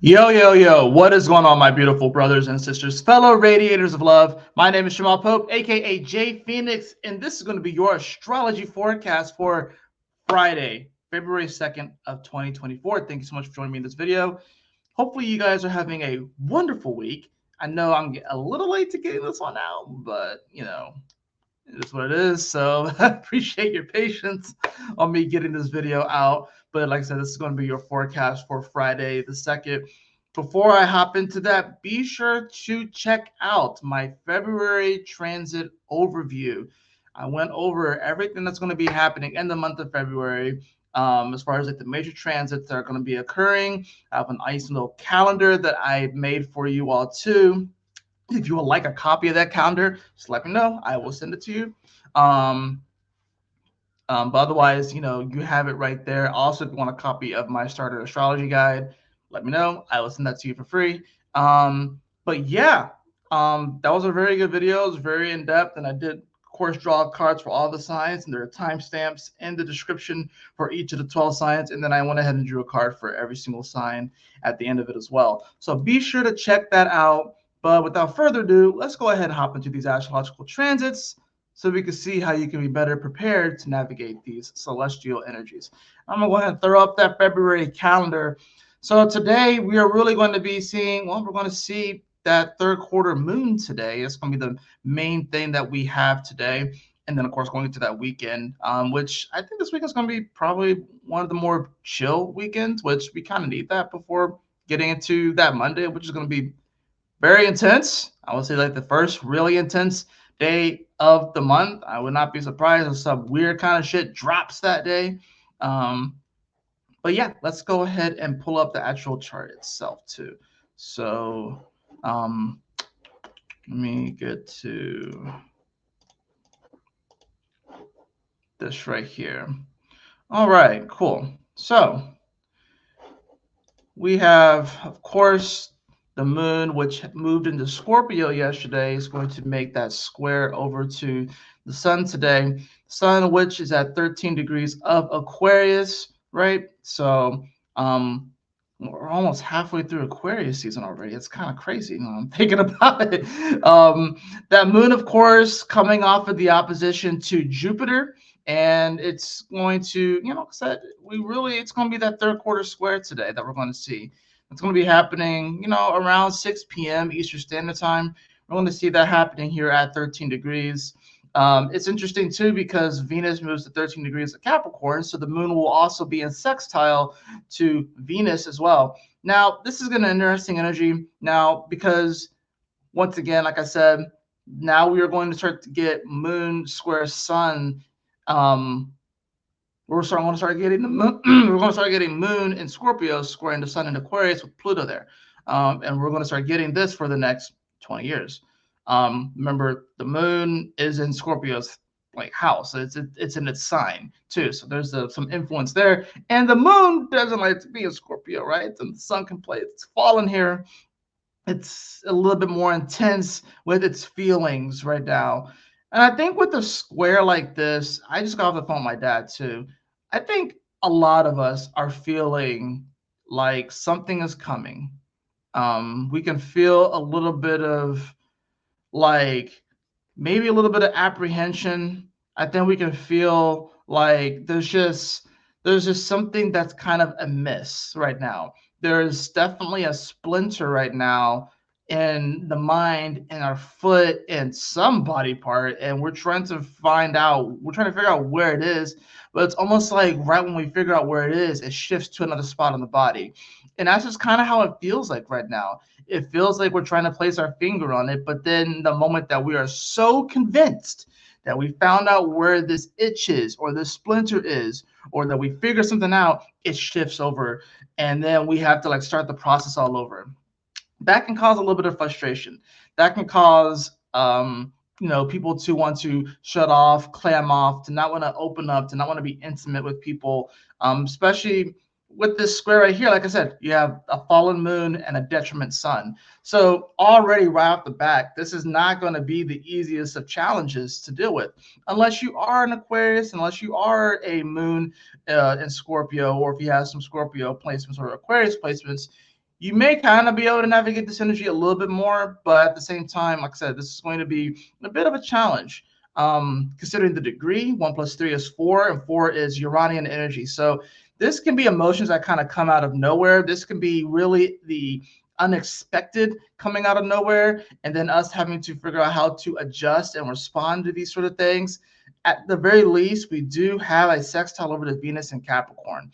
Yo, yo, yo, what is going on, my beautiful brothers and sisters, fellow radiators of love? My name is Jamal Pope, aka J Phoenix, and this is going to be your astrology forecast for Friday, February 2nd of 2024. Thank you so much for joining me in this video. Hopefully, you guys are having a wonderful week. I know I'm a little late to getting this one out, but it is what it is. So I appreciate your patience on me getting this video out. But like I said, this is going to be your forecast for Friday the 2nd. Before I hop into that, be sure to check out my February transit overview. I went over everything that's going to be happening in the month of February. As far as like the major transits that are going to be occurring. I have a nice little calendar that I made for you all too. If you would like a copy of that calendar, just let me know. I will send it to you. But otherwise, you have it right there. Also, if you want a copy of my starter astrology guide, let me know. I will send that to you for free. But yeah, that was a very good video. It was very in depth, and I did, of course, draw cards for all the signs, and there are timestamps in the description for each of the 12 signs. And then I went ahead and drew a card for every single sign at the end of it as well. So be sure to check that out. But without further ado, let's go ahead and hop into these astrological transits so we can see how you can be better prepared to navigate these celestial energies. I'm going to go ahead and throw up that February calendar. So today we are really going to be seeing, we're going to see that third quarter moon today. It's going to be the main thing that we have today. And then, of course, going into that weekend, which I think this weekend is going to be probably one of the more chill weekends, which we kind of need that before getting into that Monday, which is going to be very intense. I would say like the first really intense day of the month. I would not be surprised if some weird kind of shit drops that day. But yeah, let's go ahead and pull up the actual chart itself too. So let me get to this right here. All right, cool. So we have, of course, the moon, which moved into Scorpio yesterday, is going to make that square over to the sun today. Sun, which is at 13 degrees of Aquarius, right? So we're almost halfway through Aquarius season already. It's kind of crazy. I'm thinking about it. That moon, of course, coming off of the opposition to Jupiter. And it's going to, it's going to be that third quarter square today that we're going to see. It's going to be happening, around 6 p.m. Eastern Standard Time. We're going to see that happening here at 13 degrees. It's interesting, too, because Venus moves to 13 degrees of Capricorn, so the moon will also be in sextile to Venus as well. Now, this is an interesting energy now because, once again, like I said, now we are going to start to get moon square sun. We're going to start getting the moon. We're going to start getting moon in Scorpio squaring the sun in Aquarius with Pluto there, and we're going to start getting this for the next 20 years. Remember, the moon is in Scorpio's house. It's in its sign too. So there's some influence there, and the moon doesn't like to be in Scorpio, right? And the sun can play. It's fallen here. It's a little bit more intense with its feelings right now. And I think with a square like this, I just got off the phone with my dad too. I think a lot of us are feeling like something is coming. We can feel a little bit of maybe a little bit of apprehension. I think we can feel like there's just something that's kind of amiss right now. There's definitely a splinter right now in the mind, in our foot, and some body part, and we're trying to figure out where it is. But it's almost like right when we figure out where it is, it shifts to another spot on the body. And that's just kind of how it feels like right now. It feels like we're trying to place our finger on it, but then the moment that we are so convinced that we found out where this itch is or this splinter is, or that we figure something out, it shifts over, and then we have to start the process all over. That can cause a little bit of frustration. That can cause people to want to shut off, clam off, to not want to open up, to not want to be intimate with people, especially with this square right here. Like I said, you have a fallen moon and a detriment sun. So already right off the bat, this is not going to be the easiest of challenges to deal with, unless you are an Aquarius, unless you are a moon in Scorpio, or if you have some Scorpio placements or Aquarius placements. you may kind of be able to navigate this energy a little bit more, but at the same time, like I said, this is going to be a bit of a challenge. Considering the degree, 1 + 3 is 4, and 4 is Uranian energy. So this can be emotions that kind of come out of nowhere. This can be really the unexpected coming out of nowhere, and then us having to figure out how to adjust and respond to these sort of things. At the very least, we do have a sextile over to Venus in Capricorn.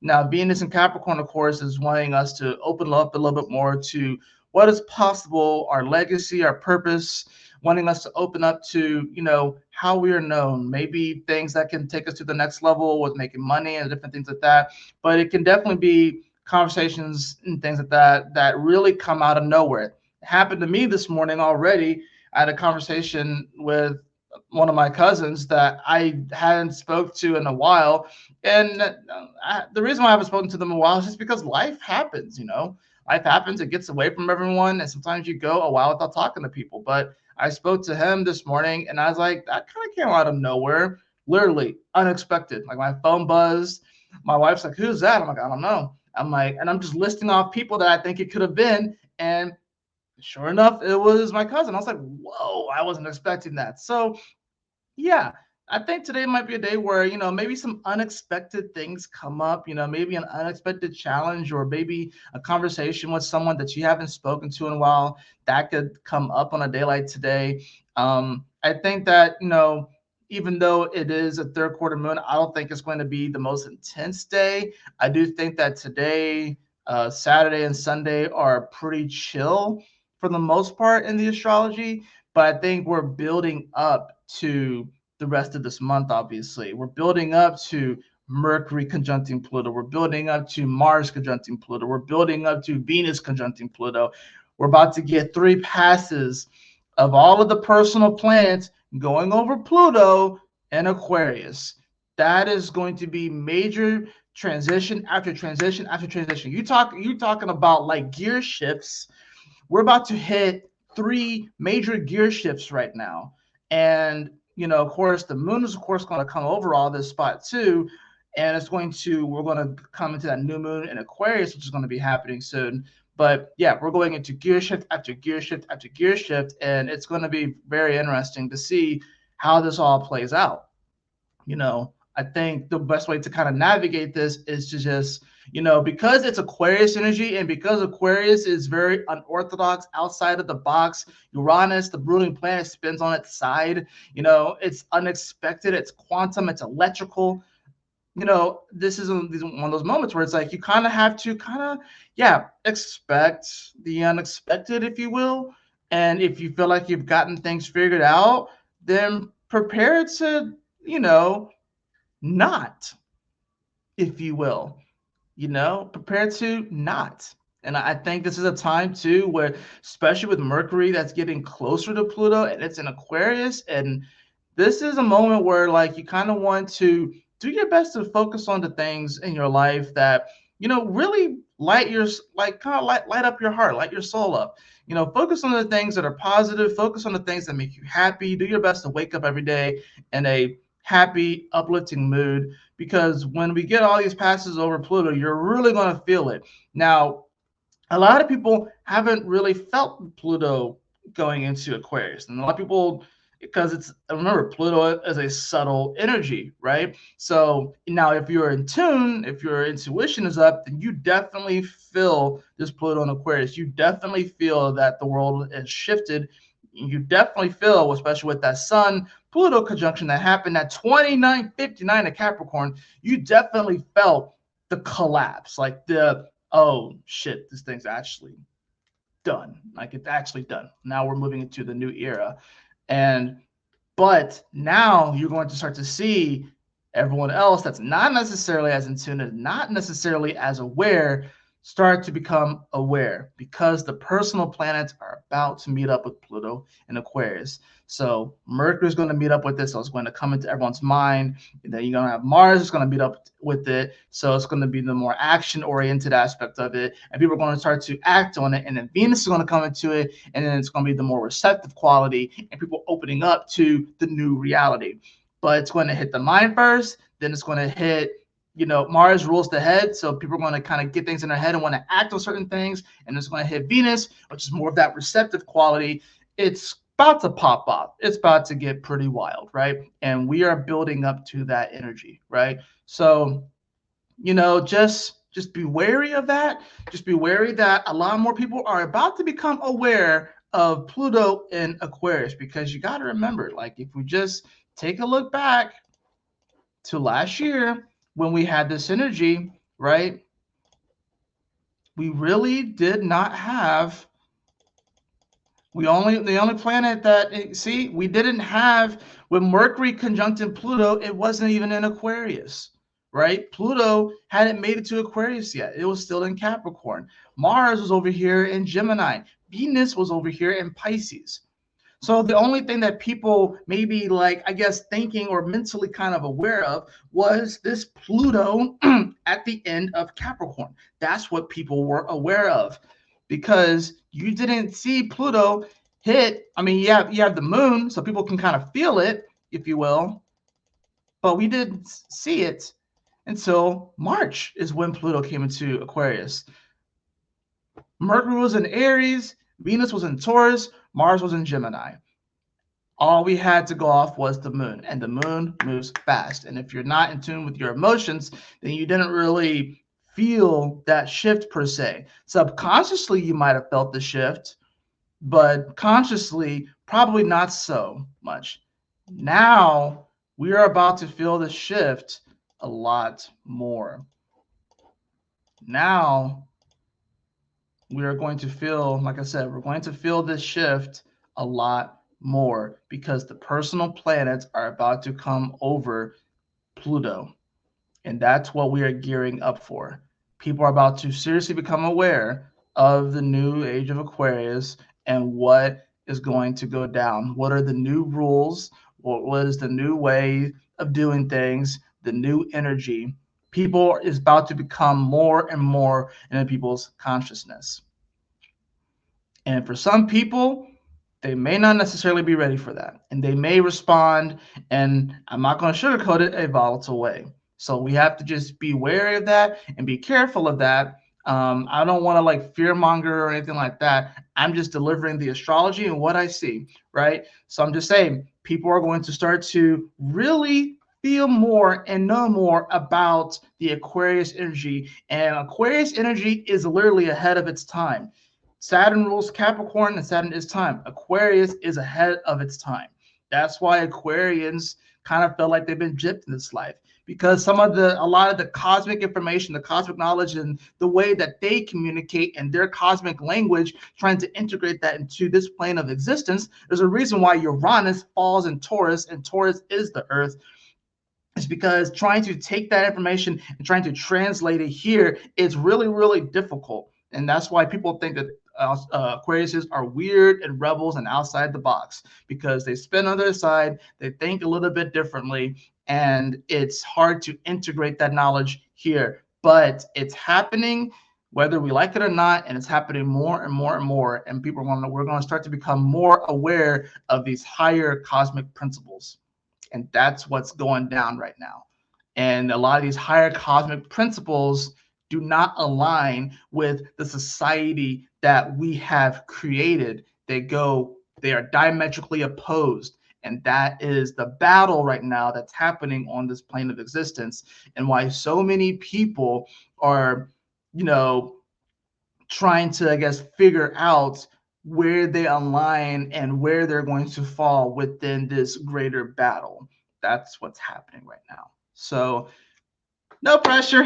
Now, Venus in Capricorn, of course, is wanting us to open up a little bit more to what is possible, our legacy, our purpose, wanting us to open up to, how we are known, maybe things that can take us to the next level with making money and different things like that. But it can definitely be conversations and things like that that really come out of nowhere. It happened to me this morning already. I had a conversation with one of my cousins that I hadn't spoke to in a while, and the reason why I haven't spoken to them in a while is just because life happens. Life happens. It gets away from everyone, and sometimes you go a while without talking to people. But I spoke to him this morning, and I was like, that kind of came out of nowhere, literally unexpected. Like my phone buzzed. My wife's like, "Who's that?" I'm like, "I don't know." I'm like, and I'm just listing off people that I think it could have been, and sure enough, it was my cousin. I was like, "Whoa, I wasn't expecting that." So yeah, I think today might be a day where, maybe some unexpected things come up, maybe an unexpected challenge or maybe a conversation with someone that you haven't spoken to in a while that could come up on a day like today. I think that, even though it is a third quarter moon, I don't think it's going to be the most intense day. I do think that today, Saturday and Sunday are pretty chill for the most part in the astrology, but I think we're building up to the rest of this month. Obviously, we're building up to Mercury conjuncting Pluto. We're building up to Mars conjuncting Pluto. We're building up to Venus conjuncting Pluto. We're about to get 3 passes of all of the personal planets going over Pluto and Aquarius. That is going to be major transition after transition after transition. You talking about like gear shifts. We're about to hit 3 major gear shifts right now. And, of course, the moon is, of course, going to come over all this spot too. And we're going to come into that new moon in Aquarius, which is going to be happening soon. But yeah, we're going into gear shift after gear shift after gear shift. And it's going to be very interesting to see how this all plays out. I think the best way to kind of navigate this is to just, because it's Aquarius energy and because Aquarius is very unorthodox, outside of the box, Uranus, the ruling planet, spins on its side. It's unexpected, it's quantum, it's electrical. This is one of those moments where it's like you kind of have to expect the unexpected, if you will. And if you feel like you've gotten things figured out, then prepare to, not, if you will, prepare to not. And I think this is a time too where, especially with Mercury that's getting closer to Pluto and it's in Aquarius, and this is a moment where like you kind of want to do your best to focus on the things in your life that really light up your heart, light your soul up. Focus on the things that are positive, focus on the things that make you happy. Do your best to wake up every day in a happy, uplifting mood, because when we get all these passes over Pluto, you're really going to feel it. Now, a lot of people haven't really felt Pluto going into Aquarius, and a lot of people, because remember, Pluto is a subtle energy, right? So now if you're in tune, if your intuition is up, then you definitely feel this Pluto in Aquarius. You definitely feel that the world has shifted. You definitely feel, especially with that Sun Pluto conjunction that happened at 29:59 at Capricorn, you definitely felt the collapse, like oh shit, this thing's actually done. Like it's actually done. Now we're moving into the new era. But now you're going to start to see everyone else that's not necessarily as in tune and not necessarily as aware start to become aware, because the personal planets are about to meet up with Pluto and Aquarius. So Mercury is going to meet up with this. So it's going to come into everyone's mind. And then you're going to have Mars is going to meet up with it. So it's going to be the more action-oriented aspect of it. And people are going to start to act on it. And then Venus is going to come into it. And then it's going to be the more receptive quality and people opening up to the new reality. But it's going to hit the mind first. Then it's going to hit Mars rules the head, so people are going to kind of get things in their head and want to act on certain things, and it's going to hit Venus, which is more of that receptive quality. It's about to pop off. It's about to get pretty wild, right? And we are building up to that energy, right? So, just be wary of that. Just be wary that a lot more people are about to become aware of Pluto in Aquarius, because you got to remember, like, if we just take a look back to last year when we had this energy, right? We really did not have. The only planet that, see, we didn't have, when Mercury conjuncted Pluto, it wasn't even in Aquarius, right? Pluto hadn't made it to Aquarius yet. It was still in Capricorn. Mars was over here in Gemini. Venus was over here in Pisces. So the only thing that people maybe, like, I guess, thinking or mentally kind of aware of was this Pluto at the end of Capricorn. That's what people were aware of, because you didn't see Pluto hit. I mean, you have the moon, so people can kind of feel it, if you will, but we didn't see it until March is when Pluto came into Aquarius. Mercury was in Aries, Venus was in Taurus, Mars was in Gemini. All we had to go off was the moon, and the moon moves fast. And if you're not in tune with your emotions, then you didn't really feel that shift per se. Subconsciously, you might have felt the shift, but consciously, probably not so much. Now, we are about to feel the shift a lot more. Now, we are going to feel, like I said, we're going to feel this shift a lot more, because the personal planets are about to come over Pluto. And that's what we are gearing up for. People are about to seriously become aware of the new age of Aquarius and what is going to go down. What are the new rules? What is the new way of doing things? The new energy. People is about to become more and more in people's consciousness. And for some people, they may not necessarily be ready for that. And they may respond, and I'm not going to sugarcoat it, a volatile way. So we have to just be wary of that and be careful of that. I don't want to, like, fearmonger or anything like that. I'm just delivering the astrology and what I see, right? So I'm just saying, people are going to start to really feel more and know more about the Aquarius energy. And Aquarius energy is literally ahead of its time. Saturn rules Capricorn, and Saturn is time. Aquarius is ahead of its time. That's why Aquarians kind of feel like they've been gypped in this life, because a lot of the cosmic information, the cosmic knowledge, and the way that they communicate and their cosmic language, trying to integrate that into this plane of existence. There's a reason why Uranus falls in Taurus, and Taurus is the Earth. It's because trying to take that information and trying to translate it here is really, really difficult. And that's why people think that Aquariuses are weird and rebels and outside the box, because they spin on their side, they think a little bit differently, and it's hard to integrate that knowledge here. But it's happening whether we like it or not, and it's happening more and more and more. And we're going to start to become more aware of these higher cosmic principles. And that's what's going down right now. And a lot of these higher cosmic principles do not align with the society that we have created. They are diametrically opposed. And that is the battle right now that's happening on this plane of existence, and why so many people are, trying to, I guess, figure out where they align and where they're going to fall within this greater battle. That's what's happening right now. So no pressure.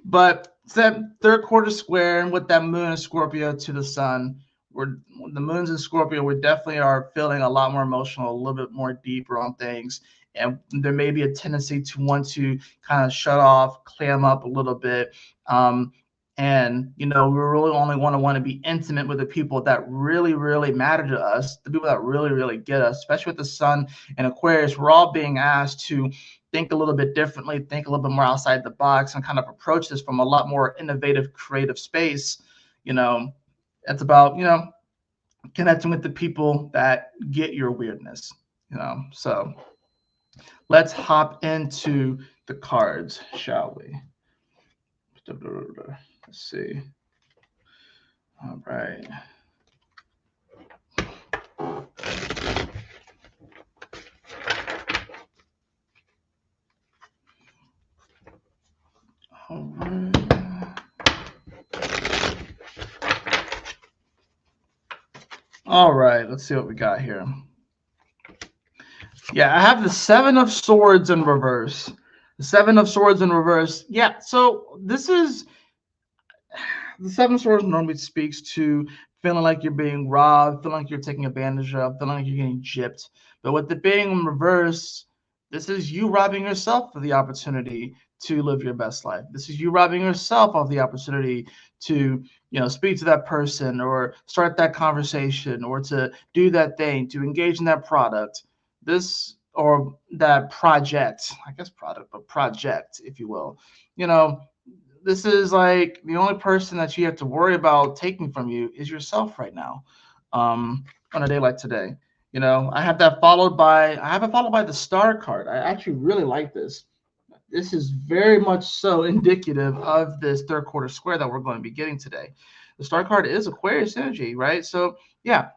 But it's that third quarter square, and with that moon in Scorpio to the sun, the moon's in Scorpio, we definitely are feeling a lot more emotional, a little bit more deeper on things. And there may be a tendency to want to kind of shut off, clam up a little bit. And we really only want to be intimate with the people that really, really matter to us, the people that really, really get us, especially with the sun and Aquarius. We're all being asked to think a little bit differently, think a little bit more outside the box, and kind of approach this from a lot more innovative, creative space. It's about, connecting with the people that get your weirdness. So let's hop into the cards, shall we? Let's see. All right. All right. All right, let's see what we got here. Yeah, I have the Seven of Swords in reverse. The Seven of Swords in reverse. Yeah, so this is the Seven of Swords normally speaks to feeling like you're being robbed, feeling like you're taking advantage of, feeling like you're getting gypped. But with it being in reverse, this is you robbing yourself of the opportunity to live your best life. This is you robbing yourself of the opportunity to, speak to that person or start that conversation or to do that thing, to engage in that product. This or that project, I guess product, but project, if you will. You know, this is like the only person that you have to worry about taking from you is yourself right now, on a day like today. I have that followed by I have it followed by the star card. I actually really like this. This is very much so indicative of this third quarter square that we're going to be getting today. The star card is Aquarius energy, right? So yeah,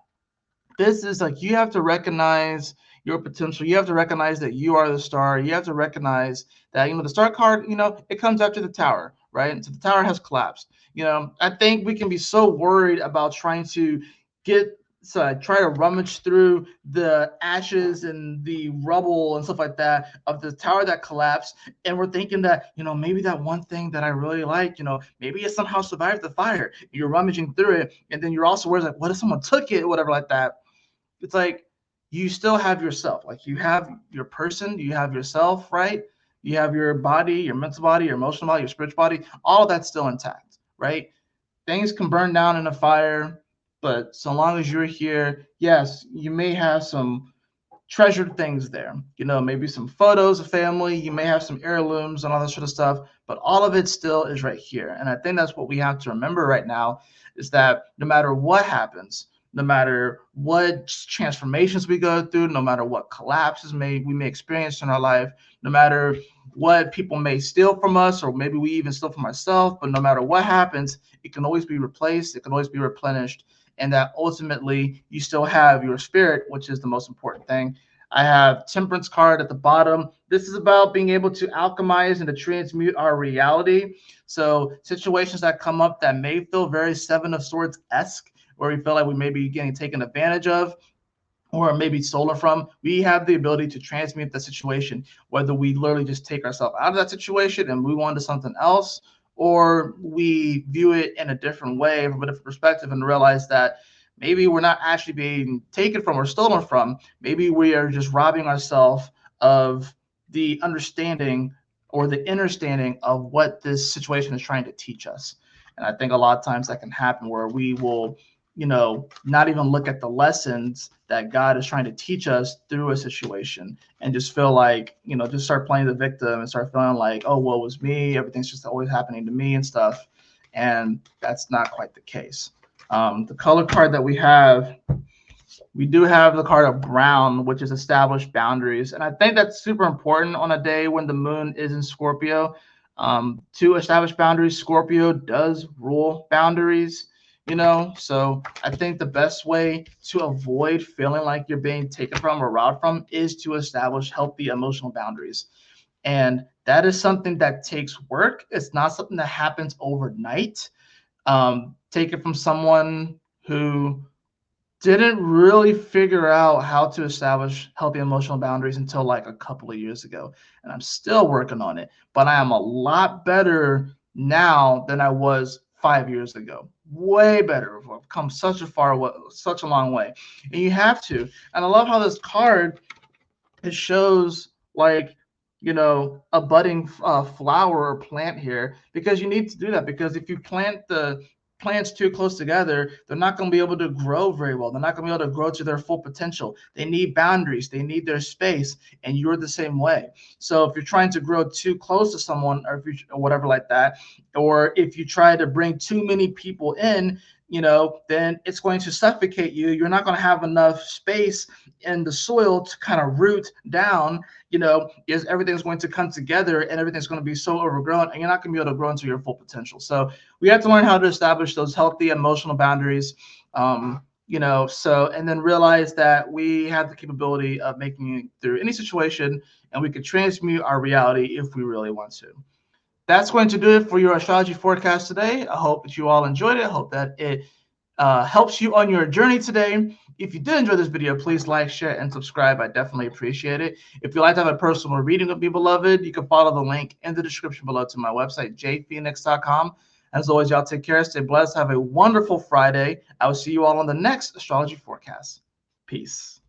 this is like you have to recognize your potential. You have to recognize that you are the star. You have to recognize that the star card, it comes after the tower, right? And so the tower has collapsed. I think we can be so worried about trying to get try to rummage through the ashes and the rubble and stuff like that of the tower that collapsed, and we're thinking that maybe that one thing that I really like, maybe it somehow survived the fire. You're rummaging through it, and then you're also worried like, what if someone took it, whatever like that. It's like you still have yourself. Like you have your person, you have yourself, right? You have your body, your mental body, your emotional body, your spiritual body. All of that's still intact, right? Things can burn down in a fire, but so long as you're here, yes, you may have some treasured things there. Maybe some photos of family. You may have some heirlooms and all that sort of stuff, but all of it still is right here. And I think that's what we have to remember right now is that no matter what happens, no matter what transformations we go through, no matter what collapses we may experience in our life, no matter what people may steal from us, or maybe we even steal from ourselves, but no matter what happens, it can always be replaced, it can always be replenished, and that ultimately you still have your spirit, which is the most important thing. I have Temperance card at the bottom. This is about being able to alchemize and to transmute our reality. So situations that come up that may feel very Seven of Swords-esque, where we feel like we may be getting taken advantage of or maybe stolen from, we have the ability to transmute the situation, whether we literally just take ourselves out of that situation and move on to something else, or we view it in a different way from a different perspective and realize that maybe we're not actually being taken from or stolen from. Maybe we are just robbing ourselves of the understanding or the understanding of what this situation is trying to teach us. And I think a lot of times that can happen where we will not even look at the lessons that God is trying to teach us through a situation and just feel like, just start playing the victim and start feeling like, oh, well, it was me. Everything's just always happening to me and stuff. And that's not quite the case. The color card that we do have the card of brown, which is established boundaries. And I think that's super important on a day when the moon is in Scorpio. To establish boundaries, Scorpio does rule boundaries. So I think the best way to avoid feeling like you're being taken from or robbed from is to establish healthy emotional boundaries. And that is something that takes work. It's not something that happens overnight. Take it from someone who didn't really figure out how to establish healthy emotional boundaries until like a couple of years ago. And I'm still working on it, but I am a lot better now than I was 5 years ago. Way better. I've come such a long way. And you have to. And I love how this card, it shows like a budding flower or plant here, because you need to do that, because if you plant the plants too close together, they're not going to be able to grow very well. They're not going to be able to grow to their full potential. They need boundaries, they need their space, and you're the same way. So if you're trying to grow too close to someone, or if you or whatever like that, or if you try to bring too many people in, then it's going to suffocate you. You're not going to have enough space in the soil to kind of root down. Is everything's going to come together and everything's going to be so overgrown, and you're not going to be able to grow into your full potential. So we have to learn how to establish those healthy emotional boundaries. And then realize that we have the capability of making it through any situation, and we could transmute our reality if we really want to. That's going to do it for your astrology forecast today. I hope that you all enjoyed it. I hope that it helps you on your journey today. If you did enjoy this video, please like, share, and subscribe. I definitely appreciate it. If you'd like to have a personal reading with me, beloved, you can follow the link in the description below to my website, jphoenix.com. As always, y'all take care, stay blessed, have a wonderful Friday. I will see you all on the next astrology forecast. Peace.